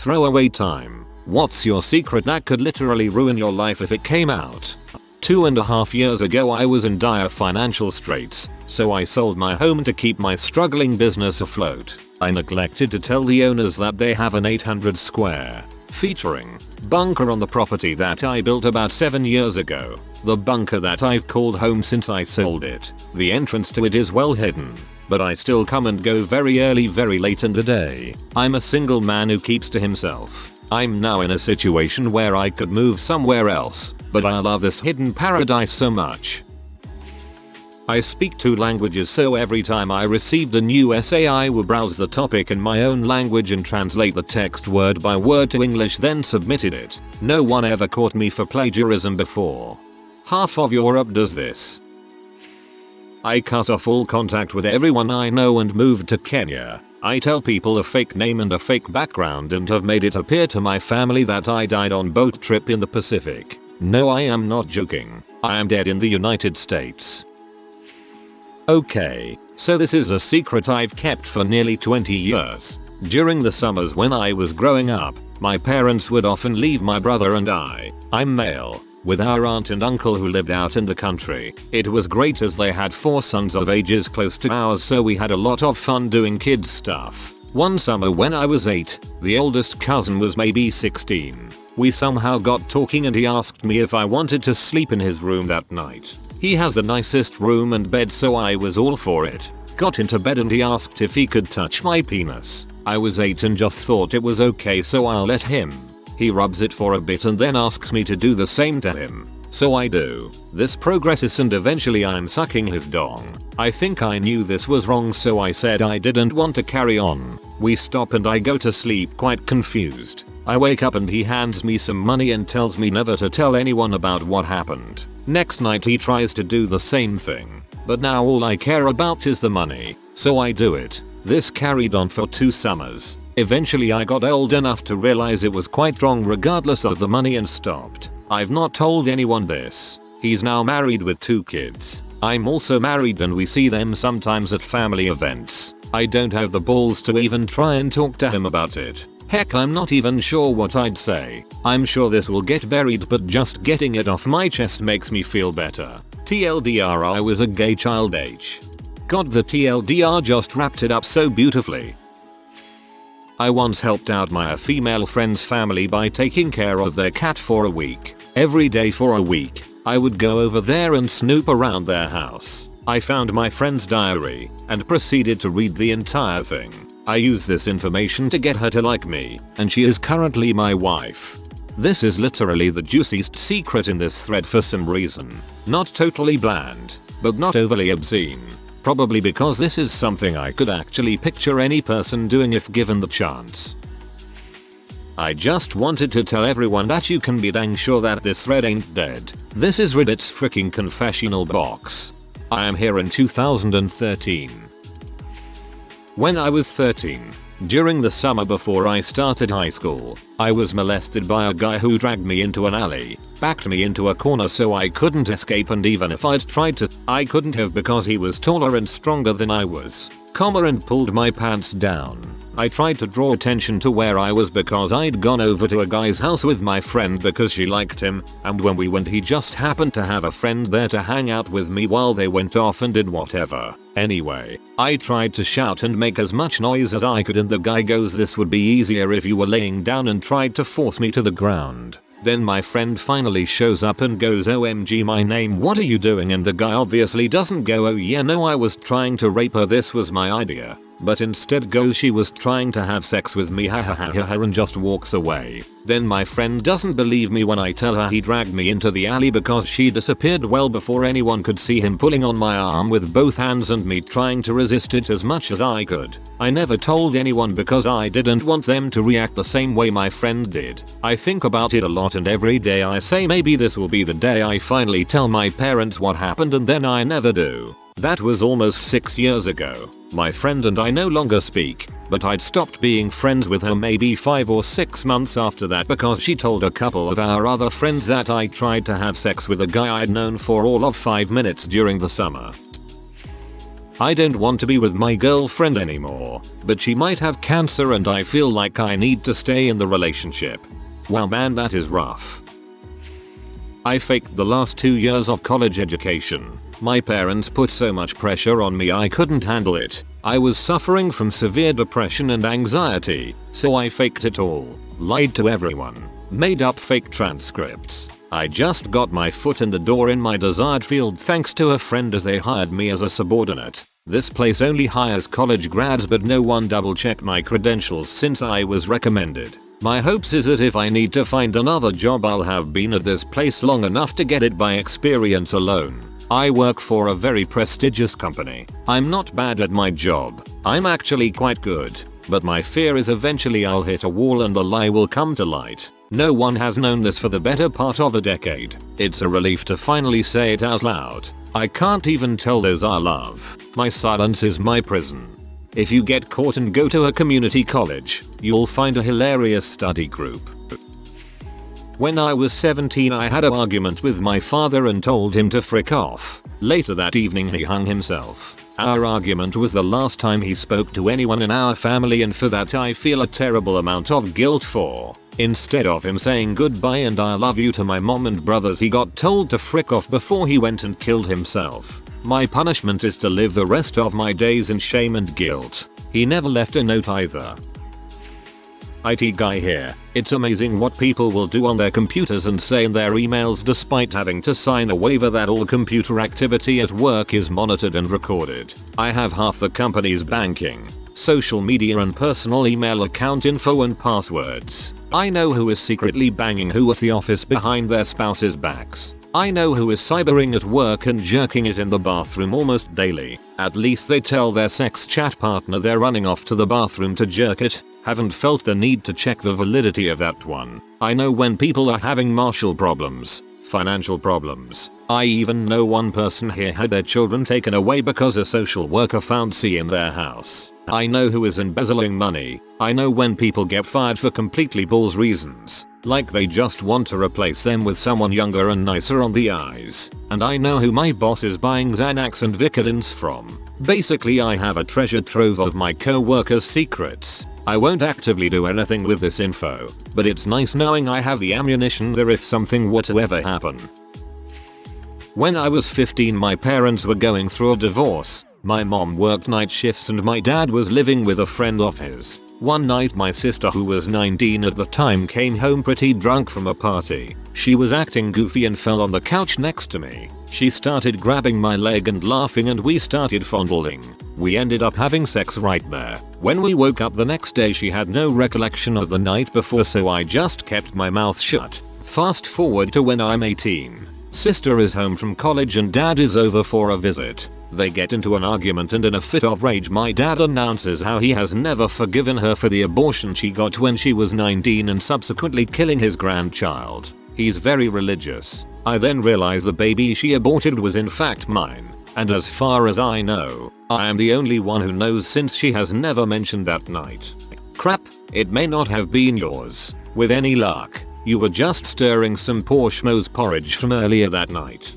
Throwaway time. What's your secret that could literally ruin your life if it came out? 2.5 years ago I was in dire financial straits, so I sold my home to keep my struggling business afloat. I neglected to tell the owners that they have an 800 square featuring bunker on the property that I built about 7 years ago. The bunker that I've called home since I sold it. The entrance to it is well hidden, but I still come and go very early, very late in the day. I'm a single man who keeps to himself. I'm now in a situation where I could move somewhere else, but I love this hidden paradise so much. I speak 2 languages, so every time I received a new essay I would browse the topic in my own language and translate the text word by word to English, then submitted it. No one ever caught me for plagiarism before. Half of Europe does this. I cut off all contact with everyone I know and moved to Kenya. I tell people a fake name and a fake background and have made it appear to my family that I died on boat trip in the Pacific. No, I am not joking. I am dead in the United States. Okay, so this is a secret I've kept for nearly 20 years. During the summers when I was growing up, my parents would often leave my brother and I'm male, with our aunt and uncle who lived out in the country. It was great as they had 4 sons of ages close to ours, so we had a lot of fun doing kids stuff. One summer when I was 8, the oldest cousin was maybe 16. We somehow got talking and he asked me if I wanted to sleep in his room that night. He has the nicest room and bed, so I was all for it. Got into bed and he asked if he could touch my penis. I was 8 and just thought it was okay, so I'll let him. He rubs it for a bit and then asks me to do the same to him. So I do. This progresses and eventually I'm sucking his dong. I think I knew this was wrong, so I said I didn't want to carry on. We stop and I go to sleep quite confused. I wake up and he hands me some money and tells me never to tell anyone about what happened. Next night he tries to do the same thing, but now all I care about is the money, so I do it. This carried on for 2 summers. Eventually I got old enough to realize it was quite wrong regardless of the money and stopped. I've not told anyone this. He's now married with 2 kids. I'm also married and we see them sometimes at family events. I don't have the balls to even try and talk to him about it. Heck, I'm not even sure what I'd say. I'm sure this will get buried, but just getting it off my chest makes me feel better. TLDR, I was a gay child age. God, the TLDR just wrapped it up so beautifully. I once helped out my female friend's family by taking care of their cat for a week. Every day for a week, I would go over there and snoop around their house. I found my friend's diary and proceeded to read the entire thing. I used this information to get her to like me, and she is currently my wife. This is literally the juiciest secret in this thread for some reason. Not totally bland, but not overly obscene. Probably because this is something I could actually picture any person doing if given the chance. I just wanted to tell everyone that you can be dang sure that this thread ain't dead. This is Reddit's freaking confessional box. I am here in 2013. When I was 13, during the summer before I started high school, I was molested by a guy who dragged me into an alley, backed me into a corner so I couldn't escape, and even if I'd tried to, I couldn't have because he was taller and stronger than I was, and pulled my pants down. I tried to draw attention to where I was because I'd gone over to a guy's house with my friend because she liked him, and when we went he just happened to have a friend there to hang out with me while they went off and did whatever. Anyway, I tried to shout and make as much noise as I could, and the guy goes, "This would be easier if you were laying down," and tried to force me to the ground. Then my friend finally shows up and goes, "OMG, my name, what are you doing?" And the guy obviously doesn't go, "Oh yeah, no, I was trying to rape her, this was my idea," but instead goes, "She was trying to have sex with me, ha ha ha ha," and just walks away. Then my friend doesn't believe me when I tell her he dragged me into the alley because she disappeared well before anyone could see him pulling on my arm with both hands and me trying to resist it as much as I could. I never told anyone because I didn't want them to react the same way my friend did. I think about it a lot, and every day I say maybe this will be the day I finally tell my parents what happened, and then I never do. That was almost 6 years ago. My friend and I no longer speak, but I'd stopped being friends with her maybe 5 or 6 months after that because she told a couple of our other friends that I tried to have sex with a guy I'd known for all of 5 minutes during the summer. I don't want to be with my girlfriend anymore, but she might have cancer and I feel like I need to stay in the relationship. Wow man, that is rough. I faked the last 2 years of college education. My parents put so much pressure on me I couldn't handle it. I was suffering from severe depression and anxiety, so I faked it all. Lied to everyone. Made up fake transcripts. I just got my foot in the door in my desired field thanks to a friend as they hired me as a subordinate. This place only hires college grads but no one double checked my credentials since I was recommended. My hopes is that if I need to find another job I'll have been at this place long enough to get it by experience alone. I work for a very prestigious company. I'm not bad at my job. I'm actually quite good. But my fear is eventually I'll hit a wall and the lie will come to light. No one has known this for the better part of a decade. It's a relief to finally say it out loud. I can't even tell those I love. My silence is my prison. If you get caught and go to a community college, you'll find a hilarious study group. When I was 17 I had an argument with my father and told him to frick off. Later that evening he hung himself. Our argument was the last time he spoke to anyone in our family and for that I feel a terrible amount of guilt for. Instead of him saying goodbye and I love you to my mom and brothers he got told to frick off before he went and killed himself. My punishment is to live the rest of my days in shame and guilt. He never left a note either. IT guy here. It's amazing what people will do on their computers and say in their emails despite having to sign a waiver that all computer activity at work is monitored and recorded. I have half the company's banking, social media and personal email account info and passwords. I know who is secretly banging who at the office behind their spouses' backs. I know who is cybering at work and jerking it in the bathroom almost daily. At least they tell their sex chat partner they're running off to the bathroom to jerk it. Haven't felt the need to check the validity of that one. I know when people are having marital problems, financial problems. I even know one person here had their children taken away because a social worker found C in their house. I know who is embezzling money. I know when people get fired for completely balls reasons, like they just want to replace them with someone younger and nicer on the eyes. And I know who my boss is buying Xanax and Vicodins from. Basically I have a treasure trove of my co-workers' secrets. I won't actively do anything with this info, but it's nice knowing I have the ammunition there if something were to ever happen. When I was 15 my parents were going through a divorce. My mom worked night shifts and my dad was living with a friend of his. One night my sister who was 19 at the time came home pretty drunk from a party. She was acting goofy and fell on the couch next to me. She started grabbing my leg and laughing and we started fondling. We ended up having sex right there. When we woke up the next day she had no recollection of the night before so I just kept my mouth shut. Fast forward to when I'm 18. Sister is home from college and dad is over for a visit. They get into an argument and in a fit of rage my dad announces how he has never forgiven her for the abortion she got when she was 19 and subsequently killing his grandchild. He's very religious. I then realize the baby she aborted was in fact mine. And as far as I know, I am the only one who knows since she has never mentioned that night. Crap, it may not have been yours. With any luck, you were just stirring some poor schmo's porridge from earlier that night.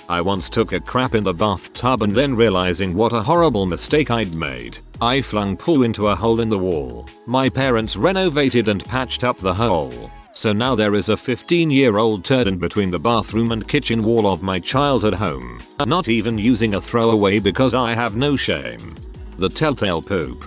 I once took a crap in the bathtub and then realizing what a horrible mistake I'd made, I flung poo into a hole in the wall. My parents renovated and patched up the hole. So now there is a 15-year-old turd in between the bathroom and kitchen wall of my childhood home. Not even using a throwaway because I have no shame. The telltale poop.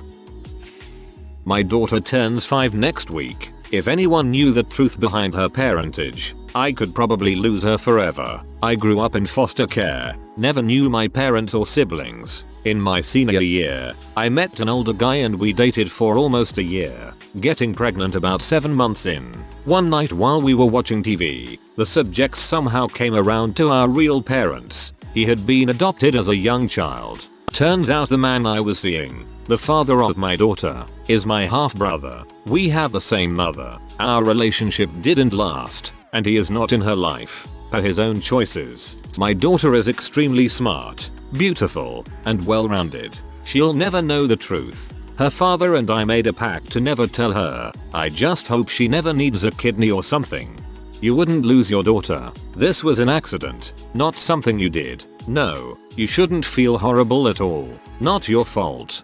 My daughter turns 5 next week. If anyone knew the truth behind her parentage, I could probably lose her forever. I grew up in foster care, never knew my parents or siblings. In my senior year, I met an older guy and we dated for almost a year, getting pregnant about 7 months in. One night while we were watching TV, the subject somehow came around to our real parents. He had been adopted as a young child. Turns out the man I was seeing, the father of my daughter, is my half-brother. We have the same mother. Our relationship didn't last, and he is not in her life, per his own choices. My daughter is extremely smart, beautiful, and well-rounded. She'll never know the truth. Her father and I made a pact to never tell her. I just hope she never needs a kidney or something. You wouldn't lose your daughter. This was an accident, not something you did. No, you shouldn't feel horrible at all. Not your fault.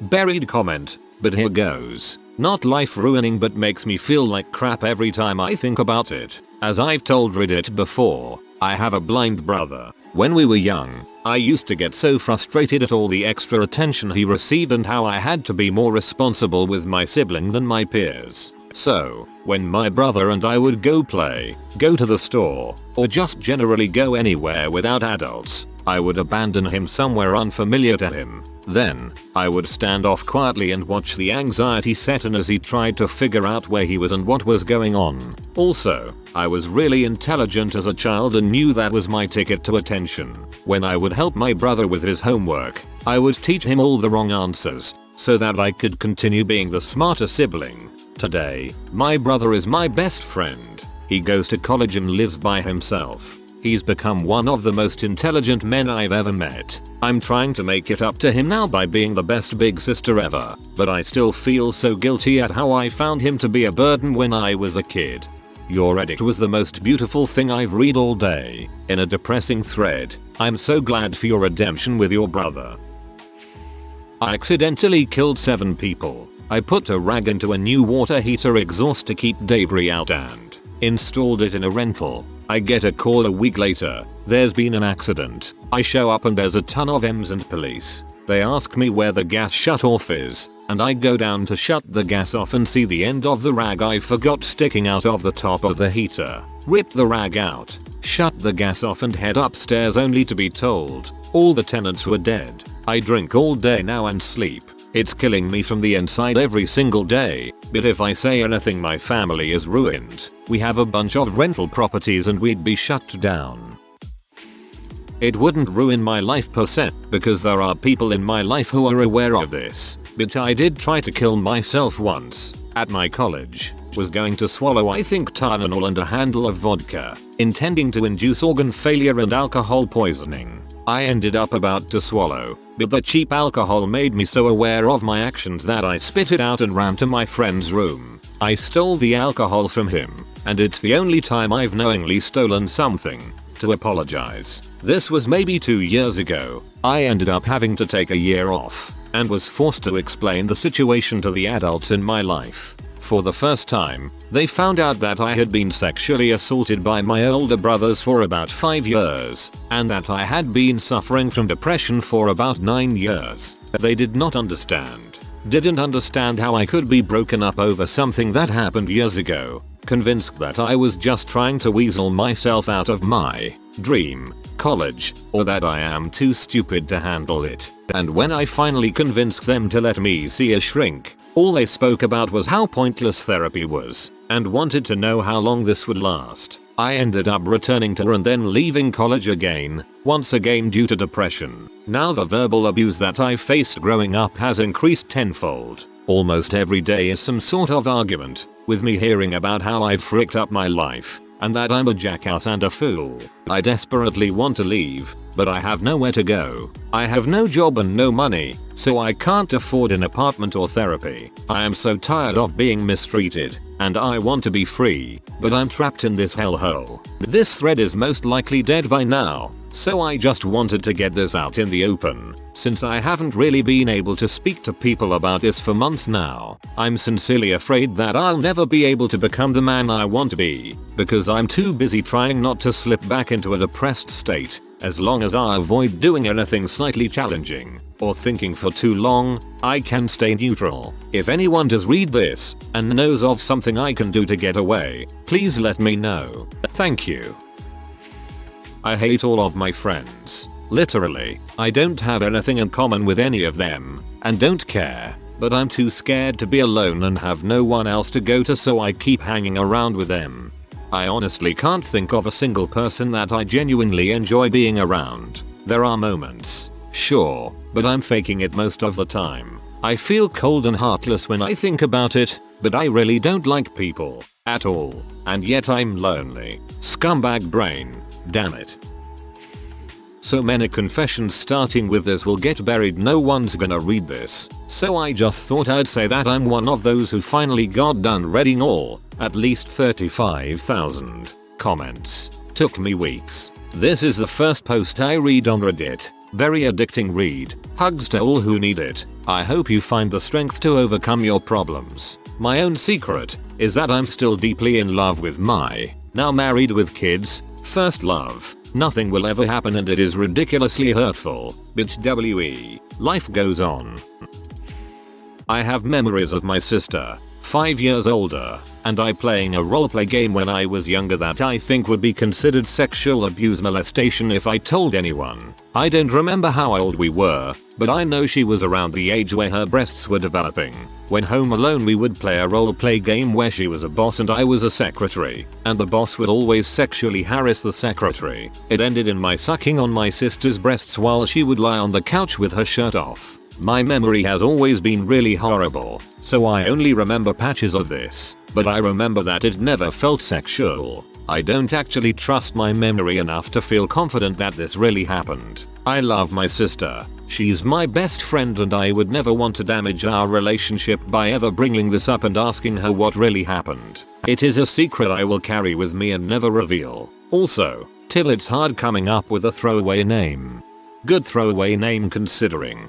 Buried comment, but here goes. Not life ruining but makes me feel like crap every time I think about it. As I've told Reddit before, I have a blind brother. When we were young, I used to get so frustrated at all the extra attention he received and how I had to be more responsible with my sibling than my peers. So, when my brother and I would go play, go to the store, or just generally go anywhere without adults, I would abandon him somewhere unfamiliar to him. Then, I would stand off quietly and watch the anxiety set in as he tried to figure out where he was and what was going on. Also, I was really intelligent as a child and knew that was my ticket to attention. When I would help my brother with his homework, I would teach him all the wrong answers, so that I could continue being the smarter sibling. Today, my brother is my best friend. He goes to college and lives by himself. He's become one of the most intelligent men I've ever met. I'm trying to make it up to him now by being the best big sister ever, but I still feel so guilty at how I found him to be a burden when I was a kid. Your edit was the most beautiful thing I've read all day. In a depressing thread, I'm so glad for your redemption with your brother. I accidentally killed 7 people. I put a rag into a new water heater exhaust to keep debris out and installed it in a rental. I get a call a week later. There's been an accident. I show up and there's a ton of EMS and police. They ask me where the gas shutoff is, and I go down to shut the gas off and see the end of the rag I forgot sticking out of the top of the heater. Rip the rag out, shut the gas off and head upstairs only to be told all the tenants were dead. I drink all day now and sleep. It's killing me from the inside every single day, but if I say anything my family is ruined. We have a bunch of rental properties and we'd be shut down. It wouldn't ruin my life per se, because there are people in my life who are aware of this, but I did try to kill myself once. At my college, was going to swallow I think Tylenol and a handle of vodka, intending to induce organ failure and alcohol poisoning. I ended up about to swallow, but the cheap alcohol made me so aware of my actions that I spit it out and ran to my friend's room. I stole the alcohol from him, and it's the only time I've knowingly stolen something. To apologize. This was maybe 2 years ago. I ended up having to take a year off, and was forced to explain the situation to the adults in my life. For the first time, they found out that I had been sexually assaulted by my older brothers for about 5 years, and that I had been suffering from depression for about 9 years. They did not understand. Didn't understand how I could be broken up over something that happened years ago. Convinced that I was just trying to weasel myself out of my dream college, or that I am too stupid to handle it. And when I finally convinced them to let me see a shrink, all they spoke about was how pointless therapy was, and wanted to know how long this would last. I ended up returning to her and then leaving college again, once again due to depression. Now the verbal abuse that I faced growing up has increased tenfold. Almost every day is some sort of argument, with me hearing about how I've fricked up my life, and that I'm a jackass and a fool. I desperately want to leave, but I have nowhere to go. I have no job and no money, so I can't afford an apartment or therapy. I am so tired of being mistreated, and I want to be free, but I'm trapped in this hellhole. This thread is most likely dead by now, so I just wanted to get this out in the open, since I haven't really been able to speak to people about this for months now. I'm sincerely afraid that I'll never be able to become the man I want to be, because I'm too busy trying not to slip back into a depressed state. As long as I avoid doing anything slightly challenging, or thinking for too long, I can stay neutral. If anyone does read this, and knows of something I can do to get away, please let me know. Thank you. I hate all of my friends. Literally, I don't have anything in common with any of them, and don't care, but I'm too scared to be alone and have no one else to go to, so I keep hanging around with them. I honestly can't think of a single person that I genuinely enjoy being around. There are moments, sure, but I'm faking it most of the time. I feel cold and heartless when I think about it, but I really don't like people at all, and yet I'm lonely. Scumbag brain, damn it. So many confessions, starting with this will get buried, no one's gonna read this, so I just thought I'd say that I'm one of those who finally got done reading all, at least 35,000 comments. Took me weeks. This is the first post I read on Reddit. Very addicting read. Hugs to all who need it. I hope you find the strength to overcome your problems. My own secret is that I'm still deeply in love with my, now married with kids, first love. Nothing will ever happen and it is ridiculously hurtful. But life goes on. I have memories of my sister, 5 years older, and I playing a roleplay game when I was younger that I think would be considered sexual abuse molestation if I told anyone. I don't remember how old we were, but I know she was around the age where her breasts were developing. When home alone we would play a roleplay game where she was a boss and I was a secretary, and the boss would always sexually harass the secretary. It ended in my sucking on my sister's breasts while she would lie on the couch with her shirt off. My memory has always been really horrible, so I only remember patches of this, but I remember that it never felt sexual. I don't actually trust my memory enough to feel confident that this really happened. I love my sister. She's my best friend and I would never want to damage our relationship by ever bringing this up and asking her what really happened. It is a secret I will carry with me and never reveal. Also, till it's hard coming up with a throwaway name. Good throwaway name considering.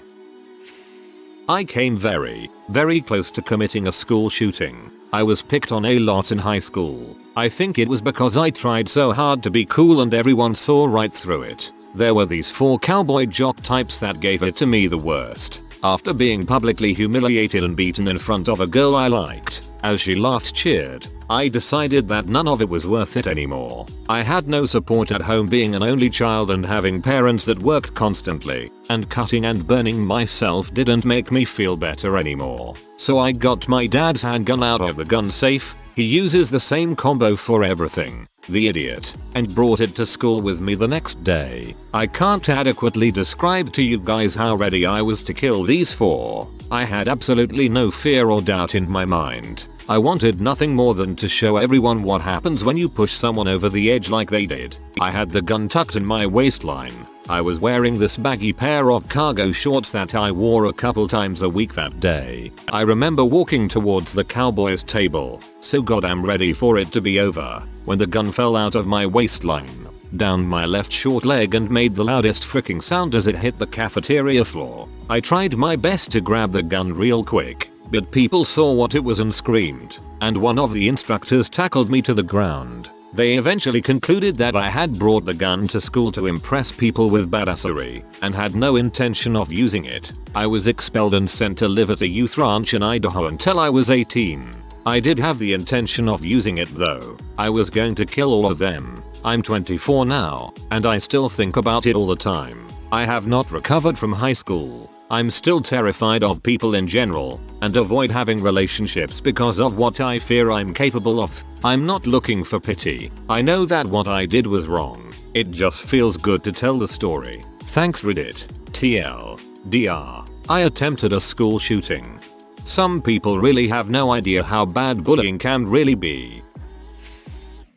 I came very close to committing a school shooting. I was picked on a lot in high school. I think it was because I tried so hard to be cool and everyone saw right through it. There were these 4 cowboy jock types that gave it to me the worst. After being publicly humiliated and beaten in front of a girl I liked, as she laughed cheered, I decided that none of it was worth it anymore. I had no support at home being an only child and having parents that worked constantly, and cutting and burning myself didn't make me feel better anymore. So I got my dad's handgun out of the gun safe. He uses the same combo for everything, the idiot, and brought it to school with me the next day. I can't adequately describe to you guys how ready I was to kill these 4. I had absolutely no fear or doubt in my mind. I wanted nothing more than to show everyone what happens when you push someone over the edge like they did. I had the gun tucked in my waistline. I was wearing this baggy pair of cargo shorts that I wore a couple times a week that day. I remember walking towards the cowboy's table, so goddamn ready for it to be over, when the gun fell out of my waistline, down my left short leg and made the loudest freaking sound as it hit the cafeteria floor. I tried my best to grab the gun real quick, but people saw what it was and screamed, and one of the instructors tackled me to the ground. They eventually concluded that I had brought the gun to school to impress people with badassery, and had no intention of using it. I was expelled and sent to live at a youth ranch in Idaho until I was 18. I did have the intention of using it though. I was going to kill all of them. I'm 24 now, and I still think about it all the time. I have not recovered from high school. I'm still terrified of people in general, and avoid having relationships because of what I fear I'm capable of. I'm not looking for pity. I know that what I did was wrong. It just feels good to tell the story. Thanks Reddit. TLDR. I attempted a school shooting. Some people really have no idea how bad bullying can really be.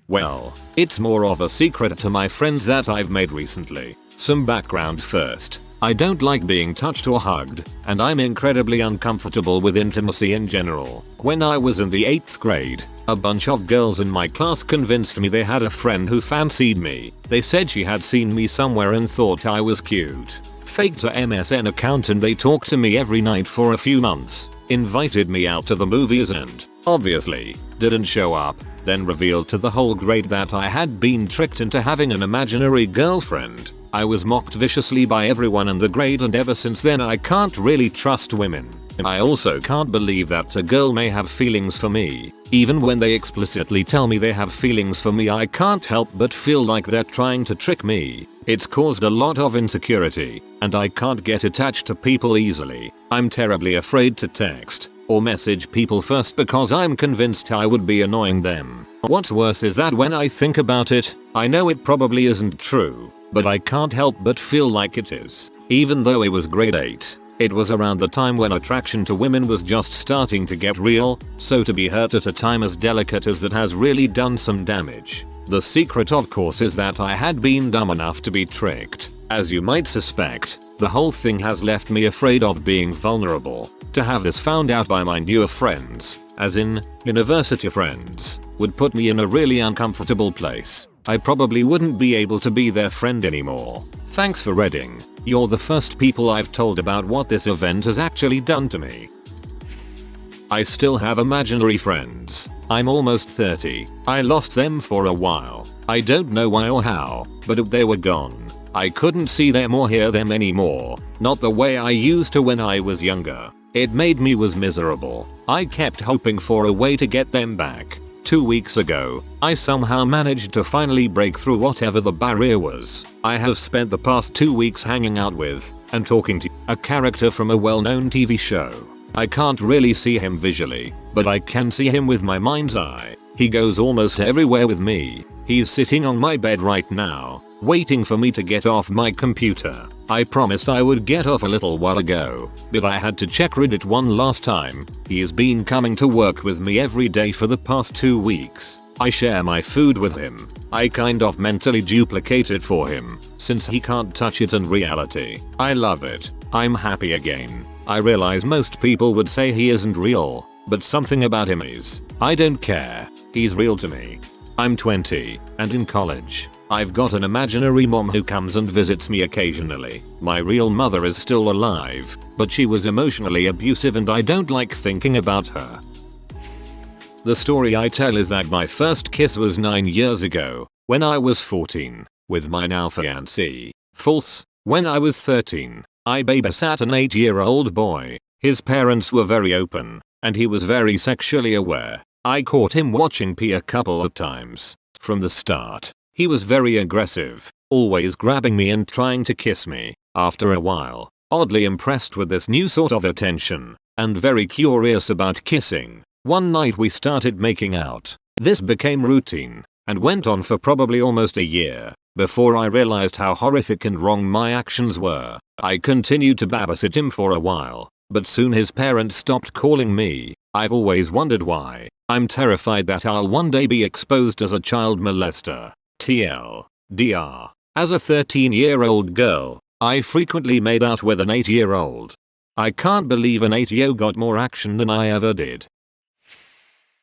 Well, it's more of a secret to my friends that I've made recently. Some background first. I don't like being touched or hugged, and I'm incredibly uncomfortable with intimacy in general. When I was in the 8th grade, a bunch of girls in my class convinced me they had a friend who fancied me. They said she had seen me somewhere and thought I was cute. Faked a MSN account and they talked to me every night for a few months, invited me out to the movies and, obviously, didn't show up, then revealed to the whole grade that I had been tricked into having an imaginary girlfriend. I was mocked viciously by everyone in the grade and ever since then I can't really trust women. I also can't believe that a girl may have feelings for me. Even when they explicitly tell me they have feelings for me I can't help but feel like they're trying to trick me. It's caused a lot of insecurity, and I can't get attached to people easily. I'm terribly afraid to text or message people first because I'm convinced I would be annoying them. What's worse is that when I think about it, I know it probably isn't true, but I can't help but feel like it is. Even though it was grade 8, it was around the time when attraction to women was just starting to get real, so to be hurt at a time as delicate as that has really done some damage. The secret of course is that I had been dumb enough to be tricked. As you might suspect, the whole thing has left me afraid of being vulnerable. To have this found out by my newer friends, as in, university friends, would put me in a really uncomfortable place. I probably wouldn't be able to be their friend anymore. Thanks for reading. You're the first people I've told about what this event has actually done to me. I still have imaginary friends. I'm almost 30. I lost them for a while. I don't know why or how, but they were gone. I couldn't see them or hear them anymore. Not the way I used to when I was younger. It made me was miserable. I kept hoping for a way to get them back. 2 weeks ago, I somehow managed to finally break through whatever the barrier was. I have spent the past 2 weeks hanging out with and talking to a character from a well-known TV show. I can't really see him visually, but I can see him with my mind's eye. He goes almost everywhere with me. He's sitting on my bed right now, waiting for me to get off my computer. I promised I would get off a little while ago, but I had to check Reddit one last time. He has been coming to work with me every day for the past 2 weeks. I share my food with him. I kind of mentally duplicate it for him, since he can't touch it in reality. I love it. I'm happy again. I realize most people would say he isn't real, but something about him is. I don't care. He's real to me. I'm 20 and in college. I've got an imaginary mom who comes and visits me occasionally. My real mother is still alive, but she was emotionally abusive and I don't like thinking about her. The story I tell is that my first kiss was 9 years ago, when I was 14, with my now fiancé. False. When I was 13, I babysat an 8-year-old boy. His parents were very open, and he was very sexually aware. I caught him watching P a couple of times. From the start, he was very aggressive, always grabbing me and trying to kiss me. After a while, oddly impressed with this new sort of attention, and very curious about kissing, one night we started making out. This became routine, and went on for probably almost a year, before I realized how horrific and wrong my actions were. I continued to babysit him for a while, but soon his parents stopped calling me. I've always wondered why. I'm terrified that I'll one day be exposed as a child molester. TLDR. As a 13-year-old girl, I frequently made out with an 8-year-old. I can't believe an 8-year-old got more action than I ever did.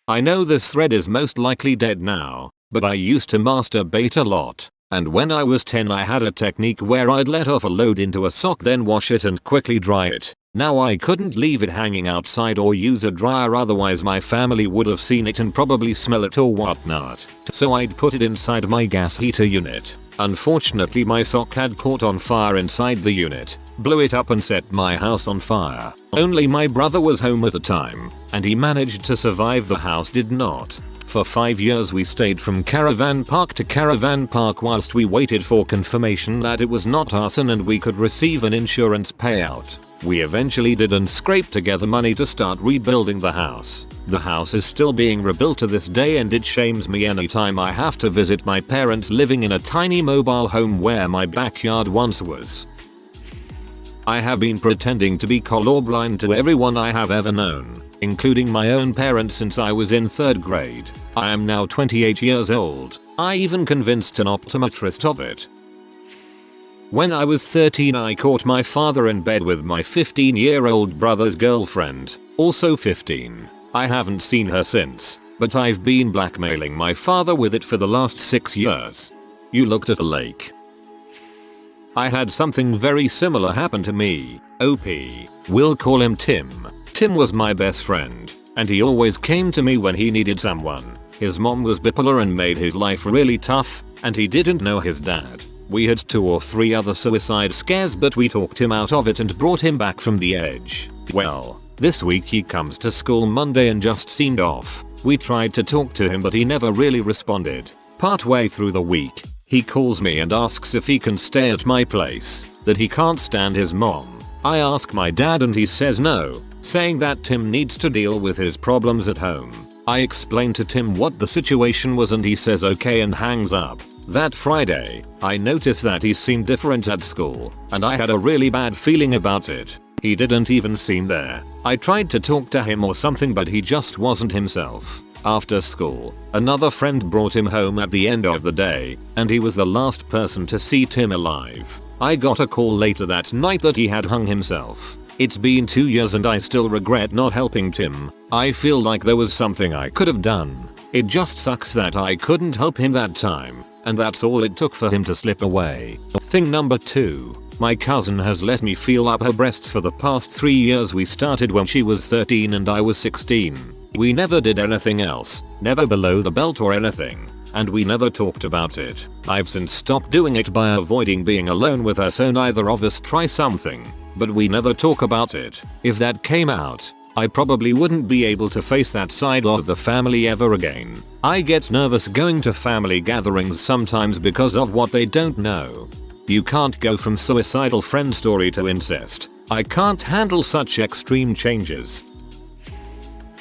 I know this thread is most likely dead now, but I used to masturbate a lot, and when I was 10 I had a technique where I'd let off a load into a sock then wash it and quickly dry it. Now I couldn't leave it hanging outside or use a dryer, otherwise my family would have seen it and probably smell it or whatnot. So I'd put it inside my gas heater unit. Unfortunately my sock had caught on fire inside the unit, blew it up and set my house on fire. Only my brother was home at the time, and he managed to survive. The house did not. For 5 years we stayed from caravan park to caravan park whilst we waited for confirmation that it was not arson and we could receive an insurance payout. We eventually did and scraped together money to start rebuilding the house. The house is still being rebuilt to this day and it shames me anytime I have to visit my parents living in a tiny mobile home where my backyard once was. I have been pretending to be colorblind to everyone I have ever known, including my own parents, since I was in 3rd grade. I am now 28 years old. I even convinced an optometrist of it. When I was 13 I caught my father in bed with my 15-year-old brother's girlfriend, also 15. I haven't seen her since, but I've been blackmailing my father with it for the last 6 years. You looked at a lake. I had something very similar happen to me. OP. We'll call him Tim. Tim was my best friend, and he always came to me when he needed someone. His mom was bipolar and made his life really tough, and he didn't know his dad. We had 2 or 3 other suicide scares, but we talked him out of it and brought him back from the edge. Well, this week he comes to school Monday and just seemed off. We tried to talk to him but he never really responded. Partway through the week, he calls me and asks if he can stay at my place, that he can't stand his mom. I ask my dad and he says no, saying that Tim needs to deal with his problems at home. I explain to Tim what the situation was and he says okay and hangs up. That Friday, I noticed that he seemed different at school, and I had a really bad feeling about it. He didn't even seem there. I tried to talk to him or something but he just wasn't himself. After school, another friend brought him home at the end of the day, and he was the last person to see Tim alive. I got a call later that night that he had hung himself. It's been 2 years and I still regret not helping Tim. I feel like there was something I could have done. It just sucks that I couldn't help him that time. and that's all it took for him to slip away. Thing number 2. My cousin has let me feel up her breasts for the past 3 years. We started when she was 13 and I was 16. We never did anything else, never below the belt or anything, and we never talked about it. I've since stopped doing it by avoiding being alone with her so neither of us try something, but we never talk about it. If that came out, I probably wouldn't be able to face that side of the family ever again. I get nervous going to family gatherings sometimes because of what they don't know. You can't go from suicidal friend story to incest. I can't handle such extreme changes.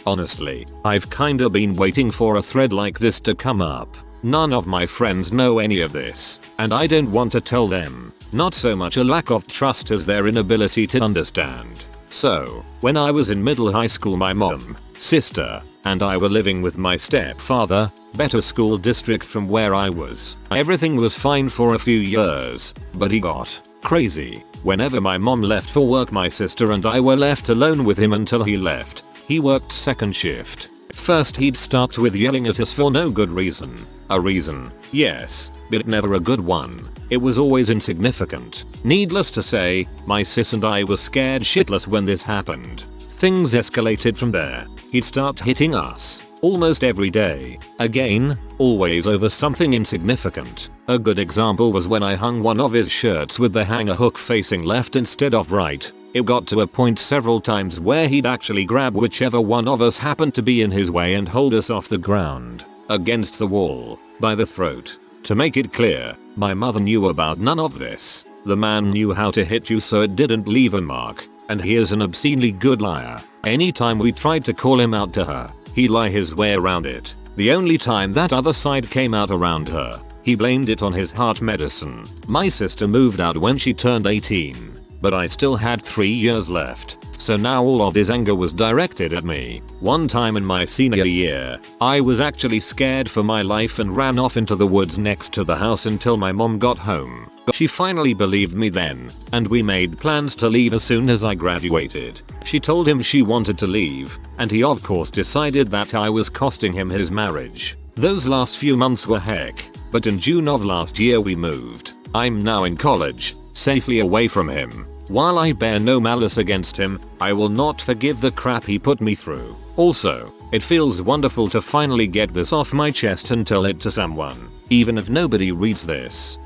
Honestly, I've kinda been waiting for a thread like this to come up. None of my friends know any of this, and I don't want to tell them. Not so much a lack of trust as their inability to understand. So, when I was in middle high school, my mom, sister, and I were living with my stepfather, better school district from where I was. Everything was fine for a few years, but he got crazy. Whenever my mom left for work, my sister and I were left alone with him until he left. He worked second shift. First he'd start with yelling at us for no good reason. A reason, yes, but never a good one. It was always insignificant. Needless to say, my sis and I were scared shitless when this happened. Things escalated from there. He'd start hitting us almost every day. Again, always over something insignificant. A good example was when I hung one of his shirts with the hanger hook facing left instead of right. It got to a point several times where he'd actually grab whichever one of us happened to be in his way and hold us off the ground, against the wall, by the throat. To make it clear, my mother knew about none of this. The man knew how to hit you so it didn't leave a mark, and he is an obscenely good liar. Anytime we tried to call him out to her, he'd lie his way around it. The only time that other side came out around her, he blamed it on his heart medicine. My sister moved out when she turned 18. But I still had 3 years left, so now all of his anger was directed at me. One time in my senior year, I was actually scared for my life and ran off into the woods next to the house until my mom got home. She finally believed me then, and we made plans to leave as soon as I graduated. She told him she wanted to leave, and he of course decided that I was costing him his marriage. Those last few months were heck, but in June of last year we moved. I'm now in college, safely away from him. While I bear no malice against him, I will not forgive the crap he put me through. Also, it feels wonderful to finally get this off my chest and tell it to someone, even if nobody reads this.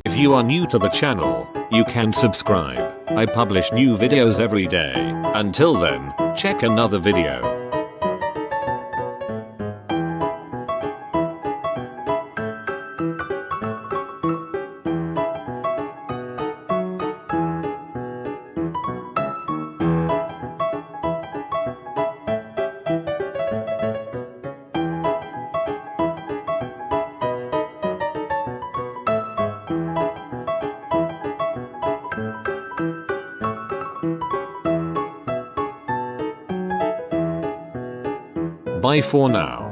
If you are new to the channel, you can subscribe. I publish new videos every day. Until then, check another video. Bye for now.